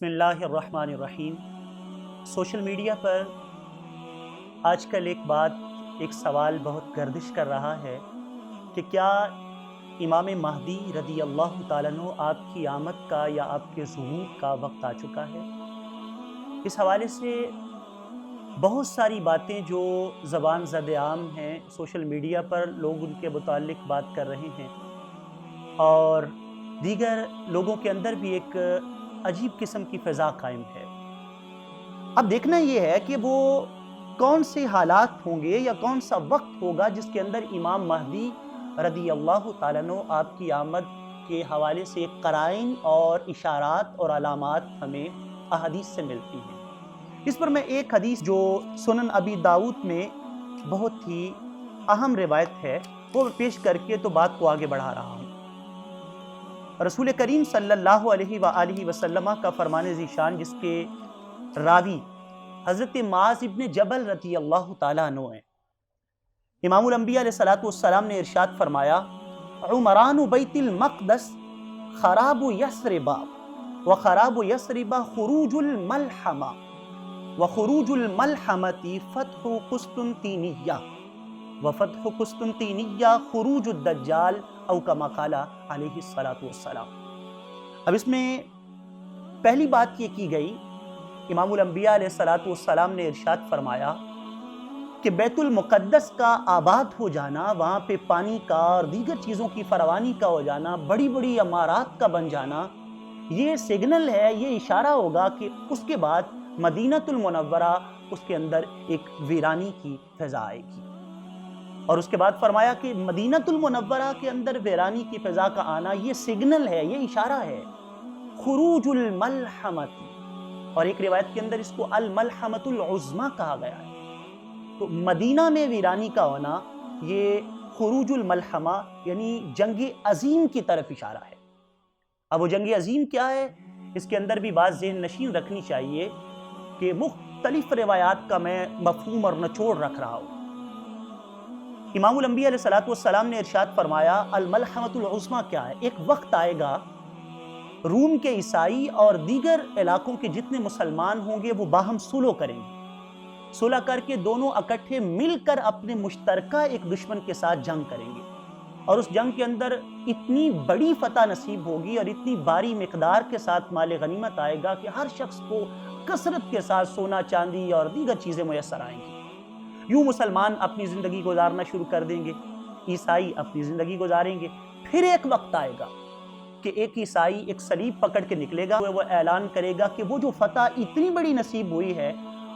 بسم اللہ الرحمن الرحیم۔ سوشل میڈیا پر آج کل ایک سوال بہت گردش کر رہا ہے کہ کیا امام مہدی رضی اللہ تعالیٰ عنہ آپ کی آمد کا یا آپ کے ظہور کا وقت آ چکا ہے؟ اس حوالے سے بہت ساری باتیں جو زبان زد عام ہیں، سوشل میڈیا پر لوگ ان کے متعلق بات کر رہے ہیں اور دیگر لوگوں کے اندر بھی ایک عجیب قسم کی فضا قائم ہے۔ اب دیکھنا یہ ہے کہ وہ کون سے حالات ہوں گے یا کون سا وقت ہوگا جس کے اندر امام مہدی رضی اللہ تعالیٰ عنہ آپ کی آمد کے حوالے سے قرائن اور اشارات اور علامات ہمیں احادیث سے ملتی ہیں۔ اس پر میں ایک حدیث جو سنن ابی داؤد میں بہت ہی اہم روایت ہے وہ پیش کر کے تو بات کو آگے بڑھا رہا ہوں۔ رسول کریم صلی اللہ علیہ وآلہ وسلم کا فرمان ذیشان جس کے راوی حضرت معاذ ابن جبل رضی اللہ تعالیٰ عنہ ہیں، امام الانبیاء علیہ السلام نے ارشاد فرمایا: عمران بیت المقدس خراب یثرب وخراب یثرب خروج الملحمہ وخروج الملحمۃ فتح قسطنطینیہ وفتح قسطنطینیہ خروج الدجال او کما قال علیہ السلام۔ اب اس میں پہلی بات یہ کی گئی، امام الانبیاء علیہ السلام نے ارشاد فرمایا کہ بیت المقدس کا آباد ہو جانا، وہاں پہ پانی کا اور دیگر چیزوں کی فراوانی کا ہو جانا، بڑی بڑی عمارات کا بن جانا، یہ سگنل ہے، یہ اشارہ ہوگا کہ اس کے بعد مدینۃ المنورہ اس کے اندر ایک ویرانی کی فضا آئے گی۔ اور اس کے بعد فرمایا کہ مدینۃ المنورہ کے اندر ویرانی کی فضا کا آنا یہ سگنل ہے، یہ اشارہ ہے، خروج الملحمۃ، اور ایک روایت کے اندر اس کو الملحمۃ العظمیٰ کہا گیا ہے۔ تو مدینہ میں ویرانی کا ہونا یہ خروج الملحمہ یعنی جنگ عظیم کی طرف اشارہ ہے۔ اب وہ جنگ عظیم کیا ہے، اس کے اندر بھی بات ذہن نشین رکھنی چاہیے کہ مختلف روایات کا میں مفہوم اور نچوڑ رکھ رہا ہوں۔ امام الانبیاء علیہ السلام نے ارشاد فرمایا الملحمۃ العظمیٰ کیا ہے؟ ایک وقت آئے گا روم کے عیسائی اور دیگر علاقوں کے جتنے مسلمان ہوں گے وہ باہم صلح کریں گے، صلح کر کے دونوں اکٹھے مل کر اپنے مشترکہ ایک دشمن کے ساتھ جنگ کریں گے، اور اس جنگ کے اندر اتنی بڑی فتح نصیب ہوگی اور اتنی باری مقدار کے ساتھ مال غنیمت آئے گا کہ ہر شخص کو کثرت کے ساتھ سونا چاندی اور دیگر چیزیں میسر آئیں گی۔ یوں مسلمان اپنی زندگی گزارنا شروع کر دیں گے، عیسائی اپنی زندگی گزاریں گے۔ پھر ایک وقت آئے گا کہ ایک عیسائی ایک صلیب پکڑ کے نکلے گا، وہ اعلان کرے گا کہ وہ جو فتح اتنی بڑی نصیب ہوئی ہے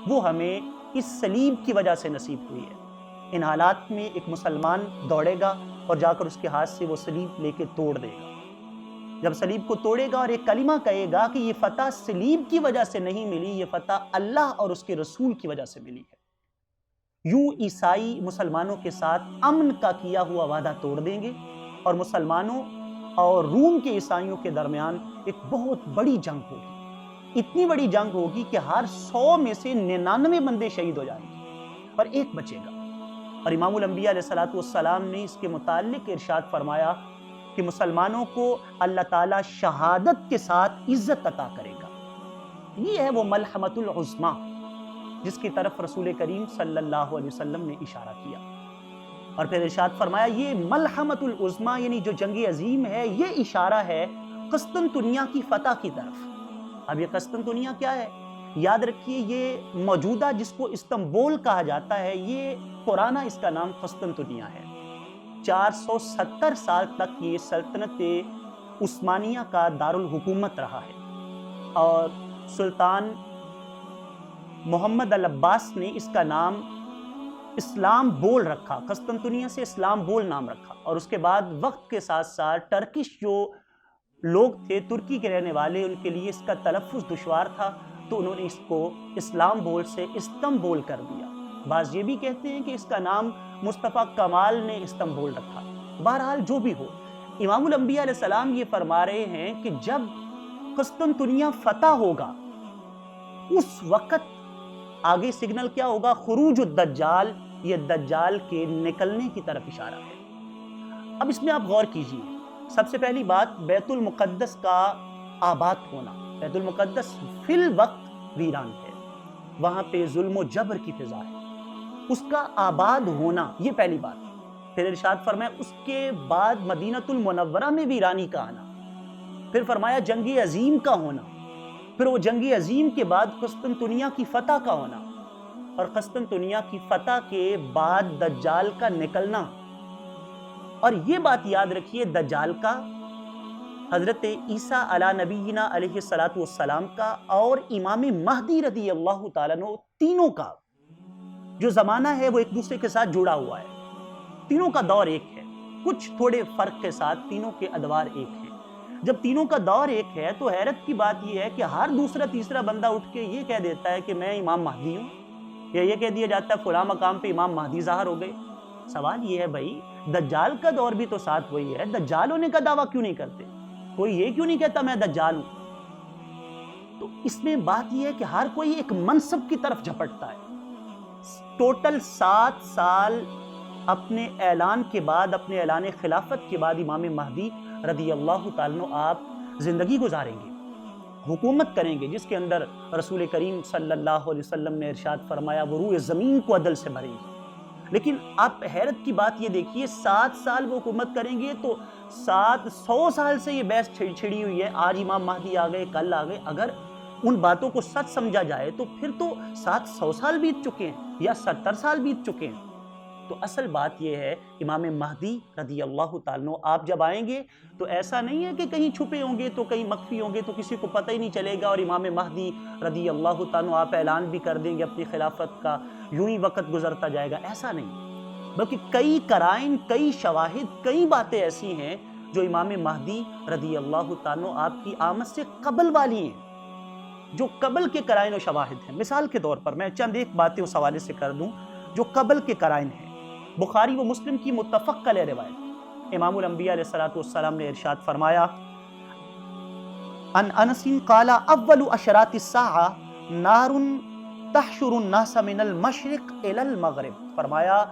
وہ ہمیں اس صلیب کی وجہ سے نصیب ہوئی ہے۔ ان حالات میں ایک مسلمان دوڑے گا اور جا کر اس کے ہاتھ سے وہ صلیب لے کے توڑ دے گا۔ جب صلیب کو توڑے گا اور ایک کلمہ کہے گا کہ یہ فتح صلیب کی وجہ سے نہیں ملی، یہ فتح اللہ اور اس کے رسول کی وجہ سے ملی ہے، یوں عیسائی مسلمانوں کے ساتھ امن کا کیا ہوا وعدہ توڑ دیں گے اور مسلمانوں اور روم کے عیسائیوں کے درمیان ایک بہت بڑی جنگ ہوگی۔ اتنی بڑی جنگ ہوگی کہ ہر 100 میں سے 99 بندے شہید ہو جائیں گے اور ایک بچے گا۔ اور امام الانبیاء علیہ السلام نے اس کے متعلق ارشاد فرمایا کہ مسلمانوں کو اللہ تعالیٰ شہادت کے ساتھ عزت عطا کرے گا۔ یہ ہے وہ ملحمۃ العظمیٰ جس کی طرف رسول کریم صلی اللہ علیہ وسلم نے اشارہ کیا، اور پھر ارشاد فرمایا یہ ملحمۃ العظمیٰ یعنی جو جنگ عظیم ہے یہ اشارہ ہے قسطنطنیہ کی فتح کی طرف۔ اب یہ قسطنطنیہ کیا ہے؟ یاد رکھیے یہ موجودہ جس کو استنبول کہا جاتا ہے، یہ پرانا اس کا نام قسطنطنیہ ہے۔ 470 سال تک یہ سلطنت عثمانیہ کا دارالحکومت رہا ہے، اور سلطان محمد العباس نے اس کا نام اسلام بول رکھا، قسطنطنیہ سے اسلام بول نام رکھا، اور اس کے بعد وقت کے ساتھ ساتھ ٹرکش جو لوگ تھے، ترکی کے رہنے والے، ان کے لیے اس کا تلفظ دشوار تھا تو انہوں نے اس کو اسلام بول سے استنبول کر دیا۔ بعض یہ بھی کہتے ہیں کہ اس کا نام مصطفیٰ کمال نے استنبول رکھا۔ بہرحال جو بھی ہو، امام الانبیاء علیہ السلام یہ فرما رہے ہیں کہ جب قسطنطنیہ فتح ہوگا اس وقت آگے سگنل کیا ہوگا؟ خروج الدجال، یہ دجال کے نکلنے کی طرف اشارہ ہے۔ اب اس میں آپ غور کیجئے، سب سے پہلی بات بیت المقدس کا آباد ہونا، بیت المقدس فی الوقت ویران ہے، وہاں پہ ظلم و جبر کی فضا ہے، اس کا آباد ہونا یہ پہلی بات۔ پھر ارشاد فرمایا اس کے بعد مدینہ المنورہ میں ویرانی کا آنا، پھر فرمایا جنگ عظیم کا ہونا، پھر وہ جنگ عظیم کے بعد قسطنطنیہ کی فتح کا ہونا، اور قسطنطنیہ کی فتح کے بعد دجال کا نکلنا۔ اور یہ بات یاد رکھیے، دجال کا، حضرت عیسیٰ علی نبینا علیہ السلام کا، اور امام مہدی رضی اللہ تعالیٰ عنہ، تینوں کا جو زمانہ ہے وہ ایک دوسرے کے ساتھ جڑا ہوا ہے، تینوں کا دور ایک ہے، کچھ تھوڑے فرق کے ساتھ تینوں کے ادوار ایک ہیں۔ جب تینوں کا دور ایک ہے تو حیرت کی بات یہ ہے کہ ہر دوسرا تیسرا بندہ اٹھ کے یہ کہہ دیتا ہے کہ میں امام مہدی ہوں، یا یہ کہہ دیا جاتا ہے فلاں مقام پہ امام مہدی ظاہر ہو گئے۔ سوال یہ ہے بھائی، دجال کا دور بھی تو ساتھ وہی ہے، دجال ہونے کا دعویٰ کیوں نہیں کرتے؟ کوئی یہ کیوں نہیں کہتا میں دجال ہوں؟ تو اس میں بات یہ ہے کہ ہر کوئی ایک منصب کی طرف جھپٹتا ہے۔ ٹوٹل 7 سال اپنے اعلان کے بعد، اپنے اعلان خلافت کے بعد، امام مہدی رضی اللہ تعالیٰ عنہ آپ زندگی گزاریں گے، حکومت کریں گے، جس کے اندر رسول کریم صلی اللہ علیہ وسلم نے ارشاد فرمایا وہ روئے زمین کو عدل سے بھریں گے۔ لیکن آپ حیرت کی بات یہ دیکھیے، 7 سال وہ حکومت کریں گے تو 700 سال سے یہ بحث چھڑی ہوئی ہے، آج امام مہدی آ گئے، کل آ گئے۔ اگر ان باتوں کو سچ سمجھا جائے تو پھر تو 700 سال بیت چکے ہیں یا 70 سال بیت چکے ہیں۔ تو اصل بات یہ ہے، امام مہدی رضی اللہ تعالیٰ عنہ آپ جب آئیں گے تو ایسا نہیں ہے کہ کہیں چھپے ہوں گے تو کہیں مخفی ہوں گے تو کسی کو پتہ ہی نہیں چلے گا، اور امام مہدی رضی اللہ تعالیٰ عنہ آپ اعلان بھی کر دیں گے اپنی خلافت کا، یوں ہی وقت گزرتا جائے گا، ایسا نہیں، بلکہ کئی قرائن، کئی شواہد، کئی باتیں ایسی ہیں جو امام مہدی رضی اللہ تعالیٰ عنہ آپ کی آمد سے قبل والی ہیں، جو قبل کے قرائن و شواہد ہیں۔ مثال کے طور پر میں چند ایک باتیں اس حوالے سے کر دوں جو قبل کے قرائن ہیں۔ بخاری و مسلم کی متفق علیہ روایت، امام الانبیاء علیہ السلام نے ارشاد فرمایا، ان انس قال اول اشراط الساعہ نار تحشر الناس من المشرق الى المغرب، فرمایا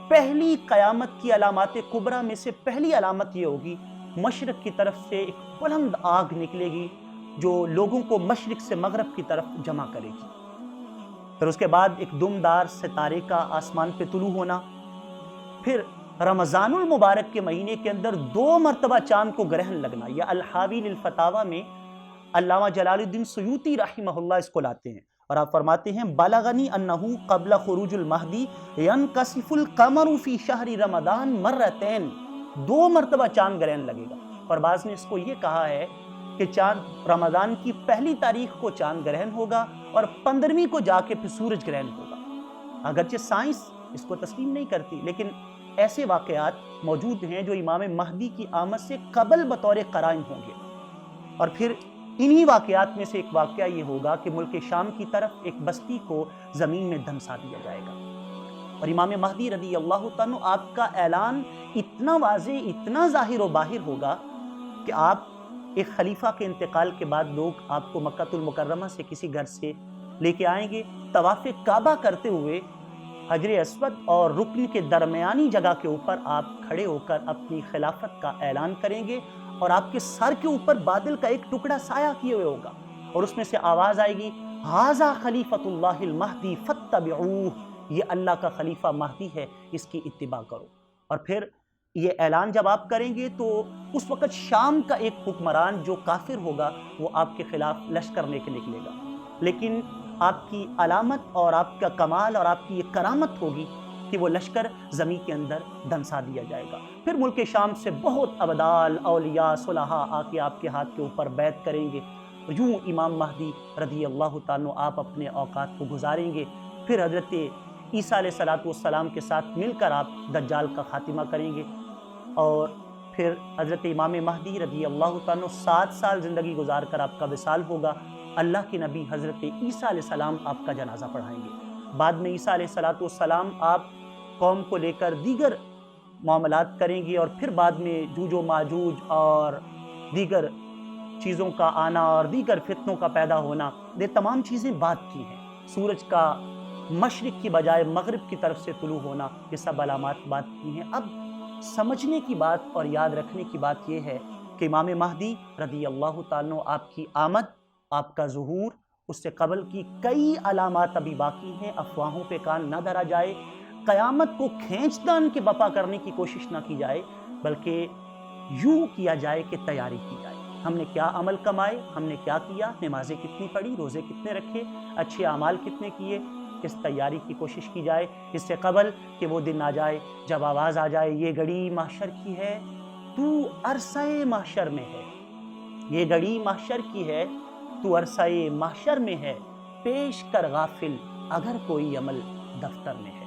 پہلی قیامت کی علامات کبریٰ میں سے پہلی علامت یہ ہوگی، مشرق کی طرف سے ایک بلند آگ نکلے گی جو لوگوں کو مشرق سے مغرب کی طرف جمع کرے گی۔ پھر اس کے بعد ایک دمدار ستارے کا آسمان پہ طلوع ہونا، پھر رمضان المبارک کے مہینے کے اندر 2 مرتبہ چاند کو گرہن لگنا۔ یہ الحاوی للفتاوی میں علامہ جلال الدین سیوطی رحمہ اللہ اس کو لاتے ہیں، اور آپ فرماتے ہیں بلغنی انہو قبل خروج المہدی ینکسف القمر فی شہر رمضان مرتین، 2 مرتبہ چاند گرہن لگے گا۔ اور بعض نے اس کو یہ کہا ہے کہ چاند رمضان کی پہلی تاریخ کو چاند گرہن ہوگا اور 15ویں کو جا کے پھر سورج گرہن ہوگا۔ اگرچہ سائنس اس کو تسلیم نہیں کرتی، لیکن ایسے واقعات موجود ہیں جو امام مہدی کی آمد سے قبل بطور قرائن ہوں گے۔ اور پھر انہی واقعات میں سے ایک واقعہ یہ ہوگا کہ ملک شام کی طرف ایک بستی کو زمین میں دھنسا دیا جائے گا، اور امام مہدی رضی اللہ تعالیٰ عنہ آپ کا اعلان اتنا واضح، اتنا ظاہر و باہر ہوگا کہ آپ ایک خلیفہ کے انتقال کے بعد لوگ آپ کو مکہ المکرمہ سے کسی گھر سے لے کے آئیں گے، طواف کعبہ کرتے ہوئے حجر اسود اور رکن کے درمیانی جگہ کے اوپر آپ کھڑے ہو کر اپنی خلافت کا اعلان کریں گے، اور آپ کے سر کے اوپر بادل کا ایک ٹکڑا سایہ کیے ہوئے ہوگا، اور اس میں سے آواز آئے گی ھذا خلیفۃ اللہ المہدی فاتبعوہ، یہ اللہ کا خلیفہ مہدی ہے، اس کی اتباع کرو۔ اور پھر یہ اعلان جب آپ کریں گے تو اس وقت شام کا ایک حکمران جو کافر ہوگا وہ آپ کے خلاف لشکر لے کے نکلے گا، لیکن آپ کی علامت اور آپ کا کمال اور آپ کی یہ کرامت ہوگی کہ وہ لشکر زمین کے اندر دھنسا دیا جائے گا۔ پھر ملک شام سے بہت ابدال، اولیاء، صلحاء آ کے آپ کے ہاتھ کے اوپر بیعت کریں گے، یوں امام مہدی رضی اللہ تعالیٰ آپ اپنے اوقات کو گزاریں گے۔ پھر حضرت عیسیٰ علیہ السلام کے ساتھ مل کر آپ دجال کا خاتمہ کریں گے، اور پھر حضرت امام مہدی رضی اللہ تعالیٰ 7 سال زندگی گزار کر آپ کا وصال ہوگا۔ اللہ کے نبی حضرت عیسیٰ علیہ السلام آپ کا جنازہ پڑھائیں گے۔ بعد میں عیسیٰ علیہ السلام آپ قوم کو لے کر دیگر معاملات کریں گے، اور پھر بعد میں جوج و ماجوج اور دیگر چیزوں کا آنا اور دیگر فتنوں کا پیدا ہونا، یہ تمام چیزیں بات کی ہیں۔ سورج کا مشرق کی بجائے مغرب کی طرف سے طلوع ہونا، یہ سب علامات بات کی ہیں۔ اب سمجھنے کی بات اور یاد رکھنے کی بات یہ ہے کہ امام مہدی رضی اللہ تعالیٰ آپ کی آمد آپ کا ظہور، اس سے قبل کی کئی علامات ابھی باقی ہیں. افواہوں پہ کان نہ دھرا جائے، قیامت کو کھینچ تان کے بپا کرنے کی کوشش نہ کی جائے، بلکہ یوں کیا جائے کہ تیاری کی جائے. ہم نے کیا عمل کمائے، ہم نے کیا کیا، نمازیں کتنی پڑھی، روزے کتنے رکھے، اچھے اعمال کتنے کیے، اس تیاری کی کوشش کی جائے اس سے قبل کہ وہ دن آ جائے جب آواز آ جائے یہ گھڑی محشر کی ہے، تو عرصہ محشر میں ہے. یہ گھڑی محشر کی ہے، تو عرصہ محشر میں ہے. پیش کر غافل اگر کوئی عمل دفتر میں ہے.